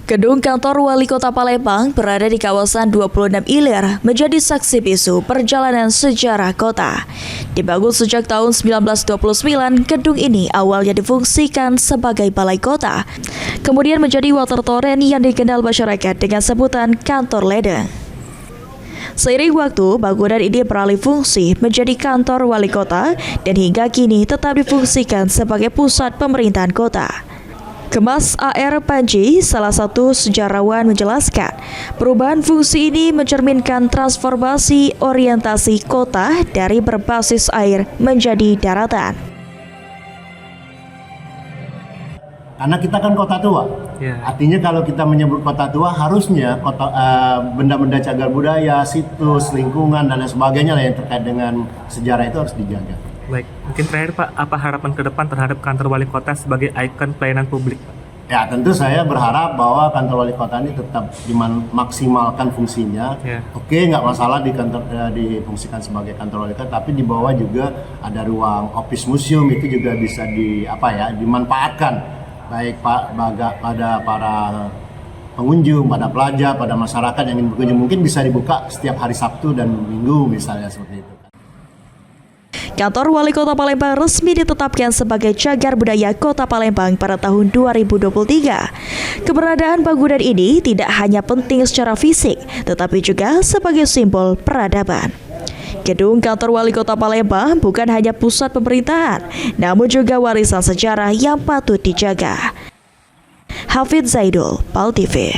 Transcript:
Gedung kantor Wali Kota Palembang berada di kawasan 26 Ilir menjadi saksi bisu perjalanan sejarah kota. Dibangun sejak tahun 1929, gedung ini awalnya difungsikan sebagai balai kota, kemudian menjadi water torrent yang dikenal masyarakat dengan sebutan kantor ledeng. Seiring waktu, bangunan ini beralih fungsi menjadi kantor wali kota dan hingga kini tetap difungsikan sebagai pusat pemerintahan kota. Kemas A.R. Panji, salah satu sejarawan, menjelaskan perubahan fungsi ini mencerminkan transformasi orientasi kota dari berbasis air menjadi daratan. Karena kita kan kota tua, artinya kalau kita menyebut kota tua harusnya benda-benda cagar budaya, situs, lingkungan dan lain sebagainya yang terkait dengan sejarah itu harus dijaga. Baik, mungkin terakhir Pak, apa harapan ke depan terhadap kantor wali kota sebagai ikon pelayanan publik? Ya tentu saya berharap bahwa kantor wali kota ini tetap dimaksimalkan fungsinya. Oke, nggak masalah di kantor difungsikan sebagai kantor wali kota, tapi di bawah juga ada ruang office museum, itu juga bisa dimanfaatkan baik pada para pengunjung, pada pelajar, pada masyarakat yang ingin berkunjung. Mungkin bisa dibuka setiap hari Sabtu dan Minggu misalnya seperti itu. Kantor Wali Kota Palembang resmi ditetapkan sebagai cagar budaya Kota Palembang pada tahun 2023. Keberadaan bangunan ini tidak hanya penting secara fisik, tetapi juga sebagai simbol peradaban. Gedung kantor Wali Kota Palembang bukan hanya pusat pemerintahan, namun juga warisan sejarah yang patut dijaga. Hafidz Zaidul, PAL TV.